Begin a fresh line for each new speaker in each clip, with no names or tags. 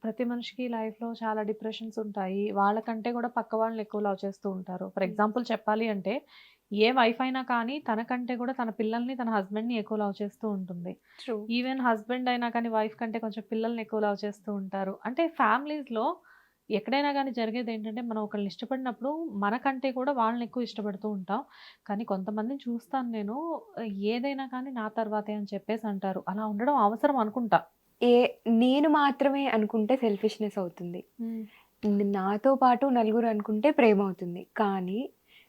ప్రతి మనిషికి లైఫ్‌లో చాలా డిప్రెషన్స్ ఉంటాయి. వాళ్ళకంటే కూడా పక్క వాళ్ళని ఎక్కువ లవ్ చేస్తూ ఉంటారు. ఫర్ ఎగ్జాంపుల్ చెప్పాలి అంటే, ఏ వైఫ్ అయినా కానీ తనకంటే కూడా తన పిల్లల్ని, తన హస్బెండ్‌ని ఎక్కువ లవ్ చేస్తూ ఉంటుంది.
ట్రూ.
ఈవెన్ హస్బెండ్ అయినా కానీ వైఫ్ కంటే కొంచెం పిల్లల్ని ఎక్కువ లవ్ చేస్తూ ఉంటారు. అంటే ఫ్యామిలీస్‌లో ఎక్కడైనా గానీ జరిగేదేంటంటే, మనం ఒకళ్ళని ఇష్టపడినప్పుడు మనకంటే కూడా వాళ్ళని ఎక్కువ ఇష్టపడుతూ ఉంటాం. కానీ కొంతమందిని చూస్తాను నేను, ఏదైనా కానీ నా తర్వాతే అని చెప్పేసి అంటారు. అలా ఉండడం అవసరం అనుకుంటా.
ఏ నేను మాత్రమే అనుకుంటే సెల్ఫిష్‌నెస్ అవుతుంది.
హ్మ్.
నాతో పాటు నలుగురు అనుకుంటే ప్రేమవుతుంది. కానీ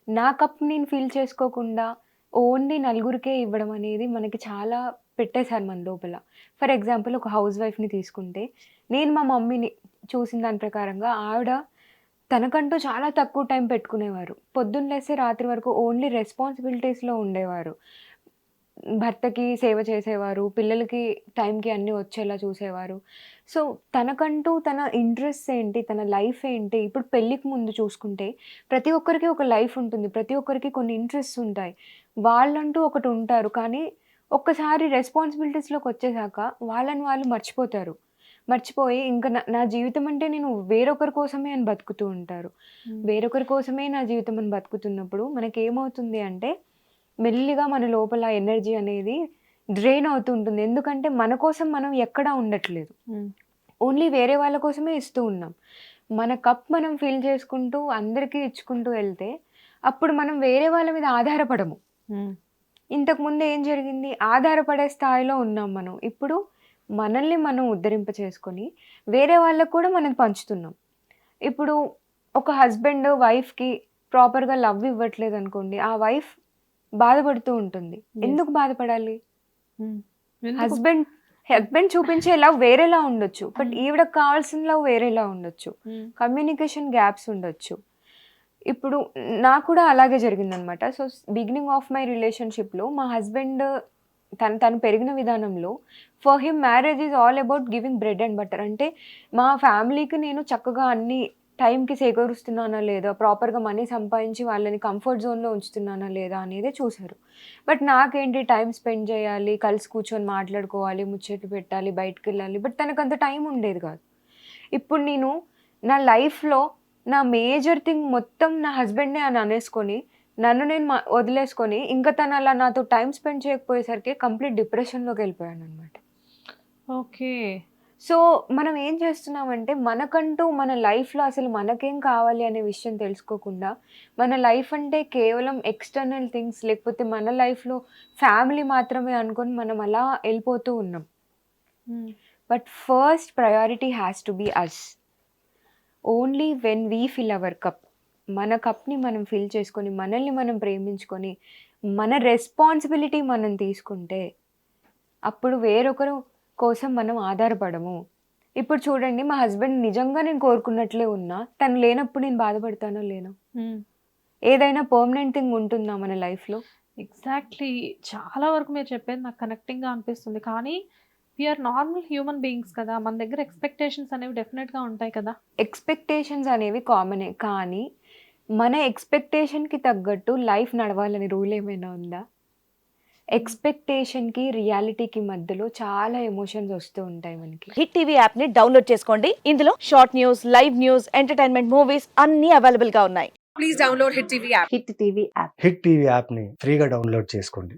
నా కప్ నేను ఫిల్ చేసుకోకుండా ఓన్లీ నలుగురికే ఇవ్వడం అనేది మనకి చాలా పెట్టేసారు మన లోపల. ఫర్ ఎగ్జాంపుల్ ఒక హౌస్ వైఫ్‌ని తీసుకుంటే, నేను మా మమ్మీని చూసిన దాని ప్రకారంగా ఆవిడ తనకంటూ చాలా తక్కువ టైం పెట్టుకునేవారు. పొద్దున్న లేసి రాత్రి వరకు ఓన్లీ రెస్పాన్సిబిలిటీస్‌లో ఉండేవారు. భర్తకి సేవ చేసేవారు. పిల్లలకి టైంకి అన్నీ వచ్చేలా చూసేవారు. సో, తనకంటూ తన ఇంట్రెస్ట్స్ ఏంటి? తన లైఫ్ ఏంటి? ఇప్పుడు పెళ్ళికి ముందు చూసుకుంటే ప్రతి ఒక్కరికి ఒక లైఫ్ ఉంటుంది. ప్రతి ఒక్కరికి కొన్ని ఇంట్రెస్ట్స్ ఉంటాయి. వాళ్ళంటూ ఒకటుంటారు. కానీ ఒక్కసారి రెస్పాన్సిబిలిటీస్‌లోకొచ్చేసాక వాళ్ళని వాళ్ళు మర్చిపోతారు. మర్చిపోయి ఇంక నా నా జీవితం అంటే నేను వేరొకరి కోసమే అని బతుకుతూ ఉంటారు.
హ్మ్.
వేరొకరి కోసమే నా జీవితం అని బతుకుతున్నప్పుడు మనకేమవుతుంది అంటే మెల్లిగా మన లోపల ఎనర్జీ అనేది డ్రైన్ అవుతూ ఉంటుంది. ఎందుకంటే మన కోసం మనం ఎక్కడా ఉండట్లేదు.
హ్మ్.
ఓన్లీ వేరే వాళ్ళ కోసమే ఇస్తూ ఉన్నాం. మన కప్ మనం ఫిల్ చేసుకుంటూ అందరికీ ఇచ్చుకుంటూ ఎళ్తే అప్పుడు మనం వేరే వాళ్ళ మీద ఆధారపడము.
హ్మ్.
ఇంతకుముందు ఏం జరిగింది? ఆధారపడే స్థాయిలో ఉన్నాం మనం. ఇప్పుడు మనల్ని మనం ఉద్ధరింప చేసుకొని వేరే వాళ్ళకి కూడా మనం పంచుతున్నాం. ఇప్పుడు ఒక హస్బెండ్ వైఫ్‌కి ప్రాపర్‌గా లవ్ ఇవ్వట్లేదనుకోండి. ఆ వైఫ్ బాధపడుతూ ఉంటుంది.
యెస్.
ఎందుకు బాధపడాలి?
హ్మ్. ఎందుకు?
హస్బెండ్ హస్బెండ్ చూపించే లవ్ వేరేలా ఉండొచ్చు. బట్
హ్మ్.
ఈవిడకి కావాల్సిన లవ్ వేరేలా ఉండొచ్చు.
హ్మ్.
కమ్యూనికేషన్ గ్యాప్స్ ఉండొచ్చు. ఇప్పుడు నాకు కూడా అలాగే జరిగిందనమాట. సో, బిగినింగ్ ఆఫ్ మై రిలేషన్‌షిప్‌లో మా హస్బెండ్ తను పెరిగిన విధానంలో for him marriage is all about giving bread and butter. అంటే మా ఫ్యామిలీకి నేను చక్కగా అన్ని టైంకి సేకరిస్తున్నానా లేదా? ప్రాపర్‌గా మనీ సంపాదించి వాళ్ళని కంఫర్ట్ జోన్‌లో ఉంచుతున్నానా లేదా? అనేదే చూసారు. బట్ నాకేంటి టైమ్ స్పెండ్ చేయాలి, కలిసి కూర్చొని మాట్లాడుకోవాలి, ముచ్చట్లు పెట్టాలి, బయటికెళ్ళాలి. బట్ తనకంత టైం ఉండేది కాదు. ఇప్పుడు నేను నా లైఫ్‌లో నా మేజర్ థింగ్ మొత్తం నా హస్బెండే అని అనేసుకొని, నన్ను నేను వదిలేసుకొని, ఇంక తను అలా నాతో టైమ్ స్పెండ్ చేయకపోయేసరికి కంప్లీట్ డిప్రెషన్‌లోకెళ్ళిపోయాననమాట.
ఓకే.
సో, మనం ఏం చేస్తున్నామంటే, మనకంటూ మన లైఫ్‌లో అసలు మనకేం కావాలి అనే విషయం తెలుసుకోకుండా, మన లైఫ్ అంటే కేవలం ఎక్స్‌టర్నల్ థింగ్స్ లేకపోతే మన లైఫ్‌లో ఫ్యామిలీ మాత్రమే అనుకోని మనం అలా ఎళ్ళిపోతూ ఉన్నాం.
Hmm.
But first priority has to be us. Only when we fill our cup. మన కప్‌ని మనం ఫిల్ చేసుకొని, మనల్ని మనం ప్రేమించుకొని, మన రెస్పాన్సిబిలిటీ మనం తీసుకుంటే, అప్పుడు వేరొకరు కోసం మనం ఆధారపడము. ఇప్పుడు చూడండి మా హస్బెండ్ నిజంగా నేను కోరుకున్నట్లే ఉన్నా, తను లేనప్పుడు నేను బాధపడతానా? లేనా?
హ్మ్.
ఏదైనా పర్మనెంట్ థింగ్ ఉంటుందా మన లైఫ్‌లో?
ఎగ్జాక్ట్‌లీ. చాలా వరకు మీరు చెప్పేది నాకు కనెక్టింగ్‌గా అనిపిస్తుంది. కానీ we are normal human beings కదా! మన దగ్గర ఎక్స్‌పెక్టేషన్స్ అనేవి డెఫినిట్‌గా ఉంటాయి కదా!
ఎక్స్‌పెక్టేషన్స్ అనేవి కామనే. కానీ, మన ఎక్స్‌పెక్టేషన్‌కి తగ్గట్టు లైఫ్ నడవాలని రూల్ ఏమైనా ఉందా?
హ్మ్.
ఎక్స్‌పెక్టేషన్‌కి, రియాలిటీకి మధ్యలో చాలా ఎమోషన్స్ వస్తూ ఉంటాయి మనకి.
హిట్ టీవీ యాప్ ని డౌన్లోడ్ చేసుకోండి. ఇందులో short news, live news, entertainment movies అన్ని అవైలబుల్ గా ఉన్నాయి.
Please download Hit TV app.
Hit TV app.
Hit TV యాప్‌ని ఫ్రీగా డౌన్లోడ్ చేసుకోండి.